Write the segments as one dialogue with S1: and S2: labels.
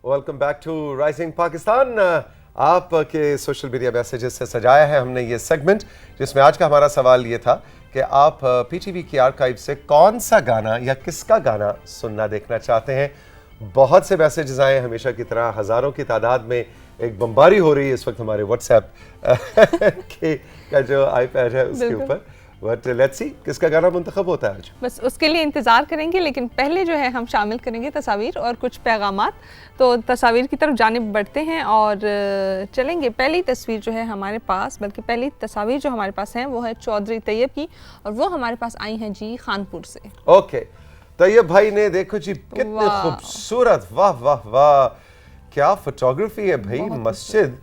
S1: Welcome back to Rising Pakistan. आपके social media messages से सजाया है हमने ये सेगमेंट, जिसमें आज का हमारा सवाल ये था कि आप पीटीवी की आर्काइव से कौन सा गाना या किसका गाना सुनना देखना चाहते हैं। बहुत से मैसेजेस आए, हमेशा की तरह हज़ारों की तादाद में एक बमबारी हो रही है इस वक्त हमारे व्हाट्सएप का जो आईपैड है उसके ऊपर। बट लेट्स सी किसका गाना मुंतखब होता है आज।
S2: बस उसके लिए इंतज़ार करेंगे, लेकिन पहले जो है हम शामिल करेंगे तस्वीर और कुछ पैगामात। तो तस्वीर की तरफ जानिब बढ़ते हैं और चलेंगे। पहली तस्वीर जो है हमारे पास, बल्कि पहली तस्वीर जो हमारे पास है वो है चौधरी तैयब की, और वो हमारे पास आई हैं जी खानपुर से।
S1: ओके, तैयब भाई ने देखो जी कितने खूबसूरत, वाह वाह वाह, क्या फोटोग्राफी है भाई। मस्जिद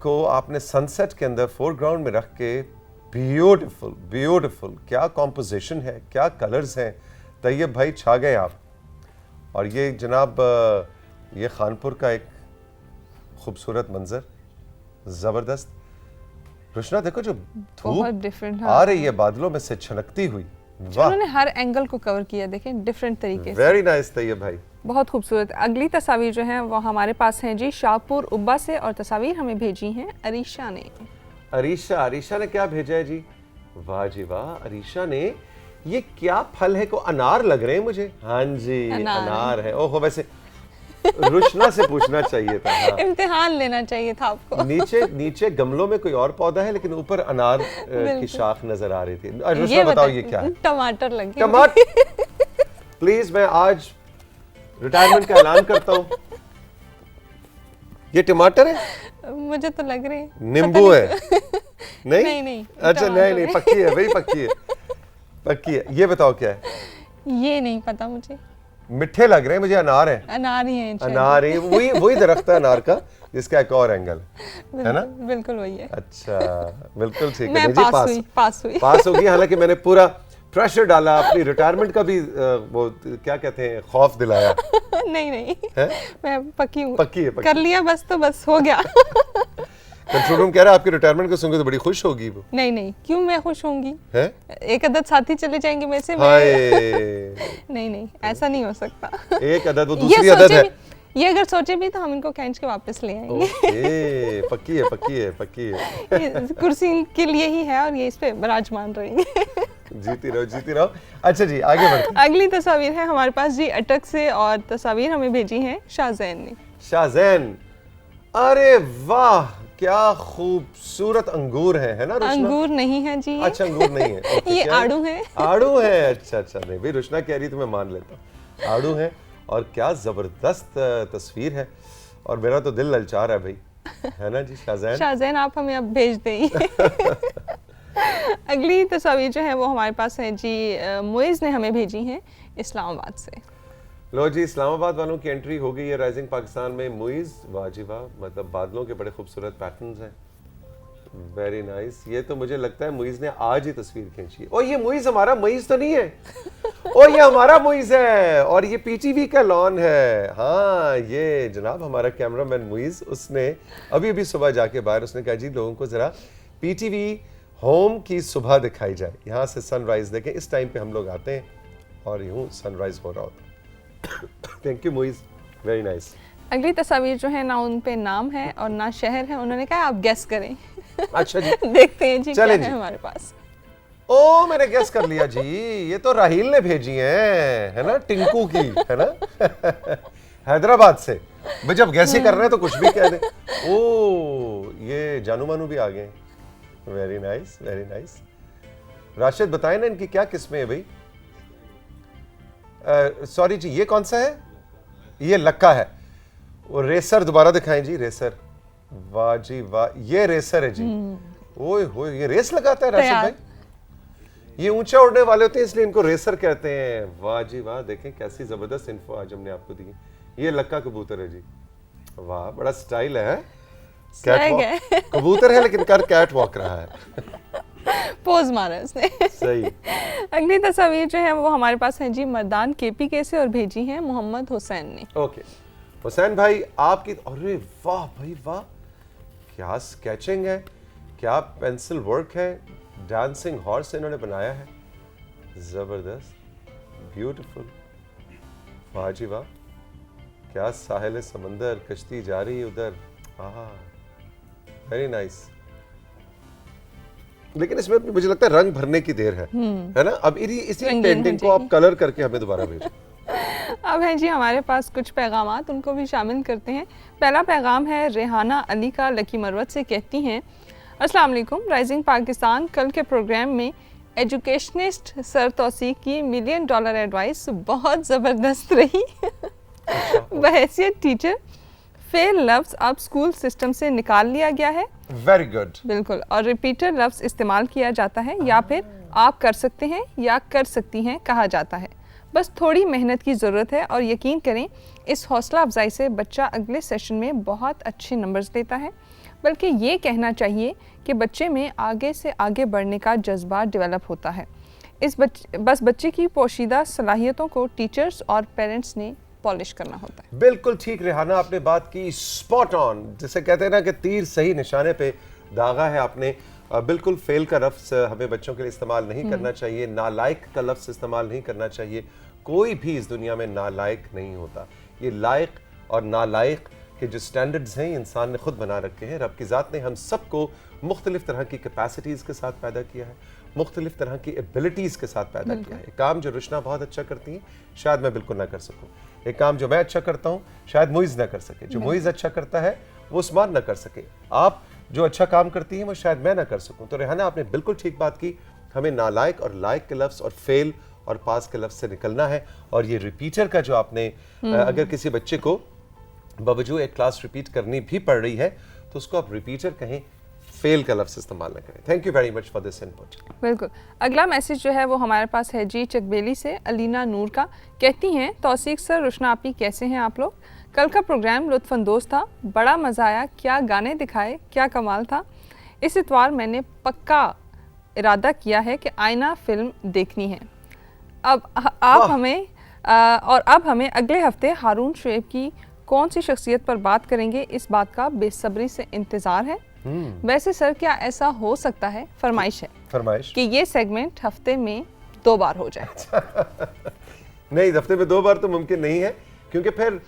S1: को आपने सनसेट के अंदर फोरग्राउंड में रख के, ब्यूटीफुल ब्यूटीफुल, क्या कॉम्पोजिशन है, क्या कलर्स हैं। तैयब भाई छा गए आप। और ये जनाब ये खानपुर का एक खूबसूरत मंजर, जबरदस्त। रुशना देखो जो धूप आ रही है बादलों में से छलकती हुई, वाह।
S2: उन्होंने हर एंगल को कवर किया, देखें डिफरेंट तरीके से।
S1: वेरी नाइस तैयब भाई,
S2: बहुत खूबसूरत। अगली तस्वीर जो है वो हमारे पास है जी शाहपुर उब्बा से, और तस्वीर हमें भेजी हैं अरीशा ने।
S1: अरीशा ने क्या भेजा है जी, वाह जी वाह। अरीशा ने, ये क्या फल है, को अनार लग रहे हैं मुझे। हाँ जी अनार है। ओहो, वैसे रुशना से पूछना चाहिए था। हाँ।
S2: इम्तिहान लेना चाहिए था आपको।
S1: नीचे गमलों में कोई और पौधा है, लेकिन ऊपर अनार की शाख नजर आ रही थी। रुशना बताओ ये क्या है।
S2: टमाटर लगे।
S1: टमाटर। प्लीज मैं आज रिटायरमेंट का ऐलान करता हूँ। ये टमाटर है,
S2: मुझे तो लग रहे हैं
S1: नींबू है। नहीं
S2: नहीं
S1: अच्छा नहीं, पक्की है भाई, पक्की है। ये बताओ क्या है।
S2: ये नहीं पता मुझे।
S1: मिठे लग रहे हैं मुझे। अनार है,
S2: अनार ही है,
S1: अनार ही, वही दरख्त है अनार का, जिसका एक और एंगल है ना।
S2: बिल्कुल वही है।
S1: अच्छा, बिल्कुल ठीक है।
S2: मैं पास हुई
S1: पास होगी। हालांकि मैंने पूरा प्रेशर डाला, अपनी रिटायरमेंट का भी वो क्या कहते हैं, खौफ दिलाया।
S2: नहीं मैं पक्की हूँ।
S1: पक्की है।
S2: कर लिया बस, तो बस हो गया।
S1: कंट्रोल रूम कह रहा है आपकी रिटायरमेंट को सुनकर तो बड़ी खुश होगी वो।
S2: नहीं, क्यों मैं खुश होंगी।
S1: है?
S2: एक अदद साथी चले जाएंगे मेरे से। नहीं ऐसा नहीं हो सकता।
S1: एक अदद, वो दूसरी अदद है।
S2: ये अगर सोचे भी तो हम इनको खींच के वापस ले आएंगे।
S1: ओके, पक्की है।
S2: कुर्सी के लिए ही है और ये इस पे विराजमान रहेंगे।
S1: जीती रहो। अच्छा जी, आगे बढ़ते हैं।
S2: अगली तस्वीर है हमारे पास जी अटक से, और तस्वीर हमें भेजी है शाहजैन ने।
S1: शाहजैन, अरे वाह, क्या खूबसूरत अंगूर है ना रुशना?
S2: अंगूर नहीं है जी।
S1: अच्छा, अंगूर नहीं है।
S2: ये आड़ू है।
S1: आड़ू है, अच्छा नहीं भाई, रुशना कह रही तो मैं मान लेता हूँ। आड़ू है, और क्या जबरदस्त तस्वीर है, और मेरा तो दिल ललचा रहा है भाई, है ना जी। शाहजैन
S2: आप हमें अब भेज दें। अगली तस्वीर जो है वो हमारे पास है जी मुइज़ ने हमें भेजी है इस्लामाबाद से।
S1: लो जी, इस्लामाबाद वालों की एंट्री हो गई है राइजिंग पाकिस्तान में। मुइज़, वाह जी वाह, मतलब बादलों के बड़े खूबसूरत पैटर्न्स हैं, वेरी नाइस। ये तो मुझे लगता है मुइज़ ने आज ही तस्वीर खींची है। और ये मुइज़ हमारा मुइज़ तो नहीं है। ओ ये हमारा मुइज़ है, और ये पीटीवी का लॉन है। हाँ, ये जनाब हमारा कैमरामैन मुइज़, उसने अभी सुबह जाके बाहर उसने कहा जी लोगों को जरा पीटीवी होम की सुबह दिखाई जाए, यहाँ से सनराइज देखें। इस टाइम पे हम लोग आते हैं और यूं सनराइज हो रहा होता है। Thank you Muiz, very nice.
S2: अगली तस्वीर जो है ना उन पे नाम है और ना शहर है, उन्होंने कहा आप गेस करें।
S1: अच्छा जी,
S2: देखते हैं जी क्या
S1: जी।
S2: है हमारे पास।
S1: ओ मैंने गेस कर लिया जी, ये तो राहील ने भेजी है ना, टिंकू की, है ना। हैदराबाद से। भाई जब गैस ही कर रहे हैं तो कुछ भी कह दे। ओ ये जानू मानू भी आ गए। Very nice. राशिद बताएं ना इनकी क्या किस्में है भाई। सॉरी जी, ये कौन सा है? ये लक्का है। वो रेसर दोबारा दिखाएं जी, रेसर। वाह जी वाह, ये रेसर है जी। ओए होए, ये रेस लगाता है राशिद भाई। ये ऊंचा उड़ने वाले होते हैं इसलिए इनको रेसर कहते हैं। वाह जी वाह, देखें कैसी जबरदस्त इन्फो आज हमने आपको दी। ये लक्का कबूतर है जी, वाह बड़ा स्टाइल है। कबूतर है लेकिन कर कैट वॉक रहा है।
S2: पोज मारा उसने।
S1: सही।
S2: अगली तस्वीर जो है वो हमारे पास है जी मर्दान केपी से, और भेजी है मोहम्मद हुसैन ने।
S1: ओके हुसैन भाई आपकी, अरे वाह भाई वाह, क्या स्केचिंग है, क्या पेंसिल वर्क है। डांसिंग हॉर्स इन्होंने बनाया है, जबरदस्त, ब्यूटीफुल, वाह जी वाह। क्या साहिल समंदर, कश्ती जा रही है उधर। Very nice. लेकिन इसमें मुझे लगता है रंग भरने की देर है ना। अब इसी पेंटिंग को आप कलर करके हमें दोबारा भेजें।
S2: अब है जी हमारे पास कुछ पैगामात, उनको भी शामिल करते हैं। पहला पैगाम है रेहाना अली का, लकी मरवत से। कहती हैं, अस्सलाम वालेकुम, राइजिंग पाकिस्तान कल के प्रोग्राम में एजुकेशनिस्ट सर तौसीक की $1 मिलियन एडवाइस बहुत ज़बरदस्त रही। बहैसियत टीचर, फेल लफ्ज़ अब स्कूल सिस्टम से निकाल लिया गया है।
S1: Very good.
S2: बिल्कुल, और रिपीटर लफ्ज़ इस्तेमाल किया जाता है या फिर आप कर सकते हैं या कर सकती हैं कहा जाता है। बस थोड़ी मेहनत की ज़रूरत है और यकीन करें इस हौसला अफजाई से बच्चा अगले सेशन में बहुत अच्छे नंबर्स लेता है। बल्कि ये कहना चाहिए कि बच्चे में आगे से आगे बढ़ने का जज्बा डेवलप होता है। बस बच्चे की पोशीदा सलाहियतों को टीचर्स और पेरेंट्स ने पॉलिश करना होता है।
S1: बिल्कुल ठीक रेहाना, आपने बात की स्पॉट ऑन। जिसे कहते हैं ना कि तीर सही निशाने पे दागा है आपने। बिल्कुल फेल का लफ्ज़ हमें बच्चों के लिए इस्तेमाल नहीं करना चाहिए। नालायक का लफ्ज़ इस्तेमाल नहीं करना चाहिए। कोई भी इस दुनिया में नालायक नहीं होता। ये लायक और नालायक के जो स्टैंडर्ड्स हैं इंसान ने खुद बना रखे हैं। रब की ज़ात ने हम सबको मुख्तलिफ तरह की कैपेसिटीज़ के साथ पैदा किया है, मुख्तलिफ तरह की एबिलिटीज़ के साथ पैदा किया है। एक काम जो रुशना बहुत अच्छा करती है शायद मैं बिल्कुल ना कर सकूं। एक काम जो मैं अच्छा करता हूं शायद मुइज़ ना कर सके। जो मुइज़ अच्छा करता है वो उस्मान ना कर सके। आप जो अच्छा काम करती हैं वो शायद मैं ना कर सकूं। तो रेहाना आपने बिल्कुल ठीक बात की। हमें नालायक और लायक के लफ्ज़ और फेल और पास के लफ्ज़ से निकलना है। और ये रिपीटर का जो आपने अगर किसी बच्चे को बावजूद एक क्लास रिपीट करनी भी पड़ रही है तो उसको आप रिपीटर कहें, फेल का लफ्ज़ इस्तेमाल ना करें। Thank you very much for this input.
S2: बिल्कुल, अगला मैसेज जो है वो हमारे पास है जी चकबेली से अलीना नूर का। कहती हैं, तौसीक सर, रुशना आपी, कैसे हैं आप लोग? कल का प्रोग्राम लुत्फ़अंदोज़ था, बड़ा मज़ा आया, क्या गाने दिखाए, क्या कमाल था। इस इतवार मैंने पक्का इरादा किया है कि आईना फिल्म देखनी है। अब हमें अगले हफ्ते हारून शुएब की कौन सी शख्सियत पर बात करेंगे, इस बात का बेसब्री से इंतज़ार है। वैसे सर क्या ऐसा हो सकता है, फरमाइश कि ये सेगमेंट हफ्ते में 2 बार हो जाए?
S1: नहीं, हफ्ते में 2 बार तो मुमकिन नहीं है, क्योंकि फिर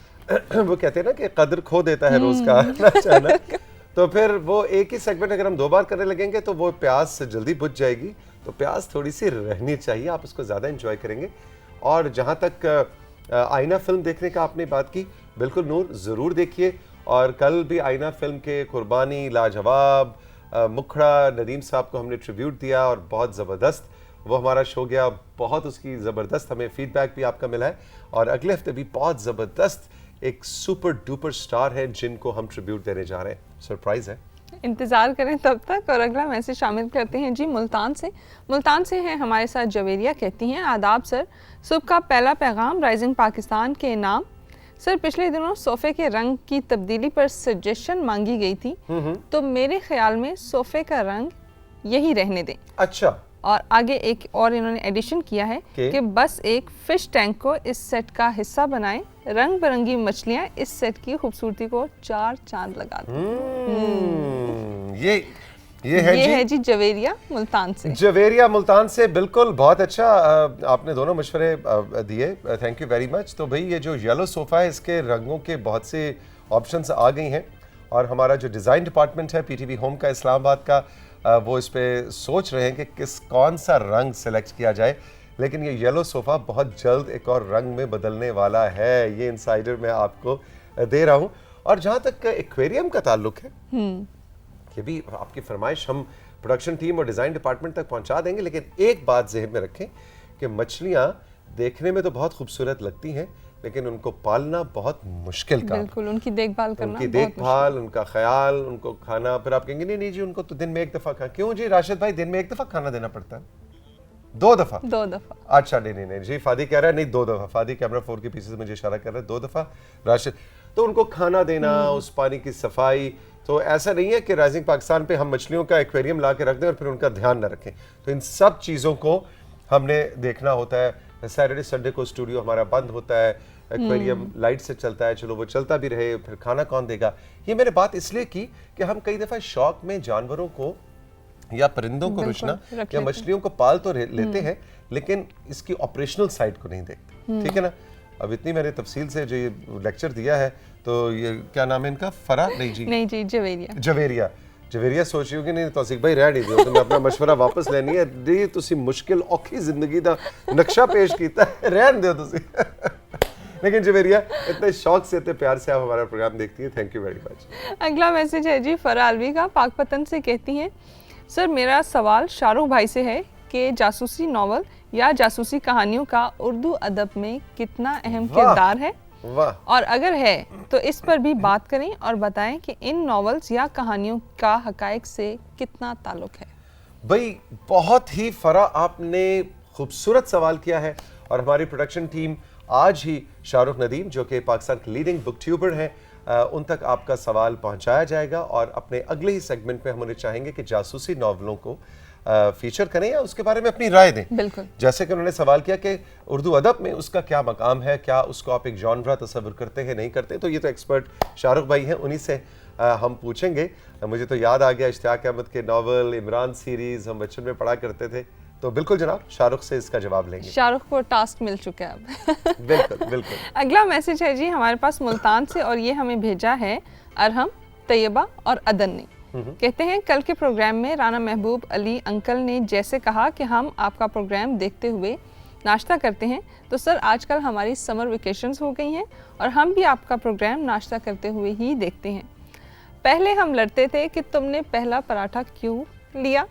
S1: वो कहते हैं ना कि कदर खो देता है रोज का अचानक। तो फिर वो एक ही सेगमेंट अगर हम 2 बार करने लगेंगे तो वो प्यास जल्दी बुझ जाएगी। तो प्यास थोड़ी सी रहनी चाहिए, आप उसको ज़्यादा एंजॉय करेंगे। और जहाँ तक आईना फिल्म देखने का आपने बात की, बिल्कुल नूर, ज़रूर देखिए। और कल भी आईना फिल्म के कुर्बानी, लाजवाब, मुखड़ा, नदीम साहब को हमने ट्रिब्यूट दिया और बहुत ज़बरदस्त वो हमारा शो गया। बहुत उसकी ज़बरदस्त हमें फीडबैक भी आपका मिला है। और अगले हफ्ते भी बहुत ज़बरदस्त एक सुपर डुपर स्टार है जिनको हम ट्रिब्यूट देने जा रहे हैं। सरप्राइज़ है,
S2: इंतज़ार करें तब तक। और अगला मैसेज शामिल करते हैं जी मुल्तान से हैं हमारे साथ जवेरिया। कहती हैं, आदाब सर, सुबह का पहला पैगाम राइजिंग पाकिस्तान के नाम। सर, पिछले दिनों सोफ़े के रंग की तब्दीली पर सजेशन मांगी गई थी, तो मेरे ख्याल में सोफ़े का रंग यही रहने दें।
S1: अच्छा।
S2: और आगे एक और इन्होंने एडिशन किया है कि बस एक फिश टैंक को इस सेट का हिस्सा बनाएं, रंग बिरंगी मछलियां इस सेट की खूबसूरती को 4 चांद लगा दें। ये है जी जवेरिया मुल्तान से। बिल्कुल, बहुत अच्छा आपने दोनों मशवरे दिए, थैंक यू वेरी मच। तो भाई ये जो येलो सोफ़ा है इसके रंगों के बहुत से ऑप्शंस आ गई हैं और हमारा जो डिज़ाइन डिपार्टमेंट है पीटीवी होम का इस्लामाबाद का, वो इस पे सोच रहे हैं कि कौन सा रंग सेलेक्ट किया जाए। लेकिन ये येलो सोफ़ा बहुत जल्द एक और रंग में बदलने वाला है, ये इनसाइडर मैं आपको दे रहा हूँ। और जहाँ तक एक्वेरियम का ताल्लुक है, ये भी आपकी फरमाइश हम प्रोडक्शन टीम और डिज़ाइन डिपार्टमेंट तक पहुँचा देंगे। लेकिन एक बात ज़हन में रखें कि मछलियाँ देखने में तो बहुत खूबसूरत लगती हैं, लेकिन उनको पालना बहुत मुश्किल काम। बिल्कुल, उनकी देखभाल करना,
S1: उनकी देखभाल, उनका ख्याल, उनको खाना। फिर आप कहेंगे नहीं जी उनको तो दिन में 1 दफ़ा खा। क्यों जी राशिद भाई, दिन में 1 दफ़ा खाना देना पड़ता है? 2 दफ़ा?
S2: 2 दफ़ा।
S1: अच्छा, नहीं जी, फादी कह रहा है नहीं 2 दफ़ा। फादी कैमरा 4 के पीछे से मुझे इशारा कर रहा है 2 दफ़ा राशिद। तो उनको खाना देना, उस पानी की सफाई, तो ऐसा नहीं है कि राइजिंग पाकिस्तान पे हम मछलियों का एक्वेरियम ला के रख दें और फिर उनका ध्यान न रखें। तो इन सब चीज़ों को हमने देखना होता है। सैटरडे संडे को स्टूडियो हमारा बंद होता है, एक्वेरियम लाइट से चलता है, चलो वो चलता भी रहे, फिर खाना कौन देगा। ये मैंने बात इसलिए की कि हम कई दफ़ा शौक में जानवरों को या परिंदों को रुशना या मछलियों को पाल तो लेते हैं, लेकिन इसकी ऑपरेशनल साइड को नहीं देखते। ठीक है ना? अब इतनी मैंने तफसील से जो ये लेक्चर दिया है, तो ये क्या नाम है इनका, फरा नहीं जी
S2: जवेरिया
S1: जवेरिया सोच रही होगी नहीं तौसीक भाई रह नहीं दियो, तो मैं अपना मशवरा वापस लेनी है जी, तुसी मुश्किल औखी जिंदगी दा नक्शा पेश कीता है, रहन दियो तुसी लेकिन जवेरिया इतने शौक से इतने प्यार से आप हमारा प्रोग्राम देखती है, थैंक यू वेरी मच।
S2: अगला मैसेज है जी फरा अलवी का, पाकपतन से कहती हैं, सर मेरा सवाल शाहरुख भाई से है कि जासूसी नॉवल या जासूसी कहानियों का उर्दू अदब में कितना अहम किरदार है, और अगर है तो इस पर भी बात करें और बताएं कि इन नॉवेल्स या कहानियों का हकायक से कितना ताल्लुक है।
S1: भाई बहुत ही फरा आपने खूबसूरत सवाल किया है, और हमारी प्रोडक्शन टीम आज ही शाहरुख नदीम जो कि पाकिस्तान के लीडिंग बुक ट्यूबर हैं, उन तक आपका सवाल पहुंचाया जाएगा, और अपने अगले ही सेगमेंट में हम उन्हें चाहेंगे कि जासूसी नॉवलों को फीचर करें या उसके बारे में अपनी राय दें।
S2: बिल्कुल।
S1: जैसे कि उन्होंने सवाल किया कि उर्दू अदब में उसका क्या मकाम है, क्या उसको आप एक जॉनरा तस्वुर करते हैं, नहीं करते, तो ये तो एक्सपर्ट शाहरुख भाई हैं, उन्हीं से हम पूछेंगे। मुझे तो याद आ गया इश्तियाक अहमद के नावल, इमरान सीरीज हम बचपन में पढ़ा करते थे, तो बिल्कुल जनाब शाहरुख से इसका जवाब लेंगे।
S2: शाहरुख को टास्क मिल चुका है अब
S1: बिल्कुल बिल्कुल।
S2: अगला मैसेज है जी हमारे पास मुल्तान से, और ये हमें भेजा है अरहम, तैयबा और अदन ने। कहते हैं कल के प्रोग्राम में राना महबूब अली अंकल ने जैसे कहा कि हम आपका प्रोग्राम देखते हुए नाश्ता करते हैं, तो सर आजकल हमारी समर वेकेशंस हो गई हैं और हम भी आपका प्रोग्राम नाश्ता करते हुए ही देखते हैं। पहले हम लड़ते थे कि तुमने पहला पराठा क्यों लिया,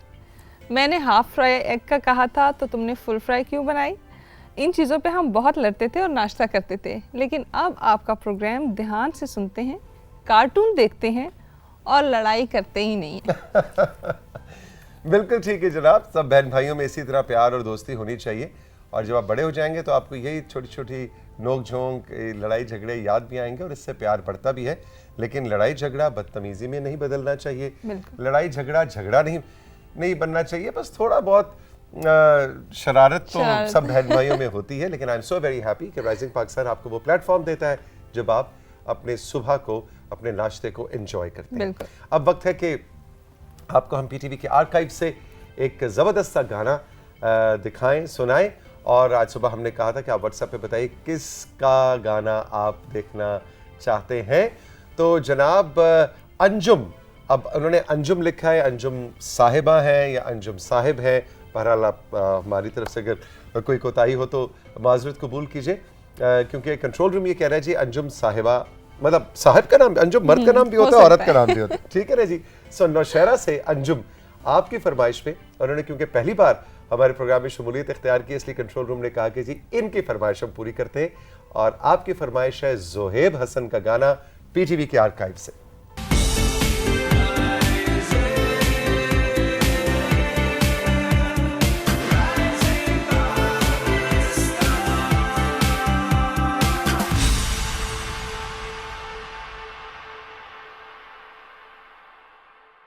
S2: मैंने हाफ फ्राई एग का कहा था तो तुमने फुल फ्राई क्यों बनाई। इन चीज़ों पे हम बहुत लड़ते थे और नाश्ता करते थे, लेकिन अब आपका प्रोग्राम ध्यान से सुनते हैं, कार्टून देखते हैं और लड़ाई करते ही नहीं
S1: बिल्कुल ठीक है जनाब, सब बहन भाइयों में इसी तरह प्यार और दोस्ती होनी चाहिए, और जब आप बड़े हो जाएंगे तो आपको यही छोटी छोटी नोक झोंक, लड़ाई झगड़े याद भी आएंगे और इससे प्यार बढ़ता भी है। लेकिन लड़ाई झगड़ा बदतमीजी में नहीं बदलना चाहिए, लड़ाई झगड़ा झगड़ा नहीं बनना चाहिए, बस थोड़ा बहुत शरारत तो सब बहन भाइयों में होती है। लेकिन I am so very happy कि राइजिंग पाकिस्तान आपको वो प्लेटफॉर्म देता है जब आप अपने सुबह को, अपने नाश्ते को एंजॉय करते हैं। अब वक्त है कि आपको हम पीटीवी के आर्काइव से एक ज़बरदस्त सा गाना दिखाएं, सुनाएं, और आज सुबह हमने कहा था कि आप व्हाट्सएप पे बताइए किसका गाना आप देखना चाहते हैं। तो जनाब अंजुम, अब उन्होंने अंजुम लिखा है, अंजुम साहिबा हैं या अंजुम साहिब हैं, बहरहाल आप हमारी तरफ से अगर कोई कोताही हो तो माजरत कबूल कीजिए, क्योंकि कंट्रोल रूम ये कह रहा है जी अंजुम साहिबा, मतलब साहिब का नाम, अंजुम मर्द का नाम भी होता है, औरत का नाम भी होता है, ठीक है ना जी। सो नौशहरा से अंजुम आपकी फरमाइश पे, उन्होंने क्योंकि पहली बार हमारे प्रोग्राम में शमूलियत इख्तियार की, इसलिए कंट्रोल रूम ने कहा कि जी इनकी फरमाइश हम पूरी करते हैं, और आपकी फरमाइश है ज़ोहेब हसन का गाना पीटीवी के आर्काइव से।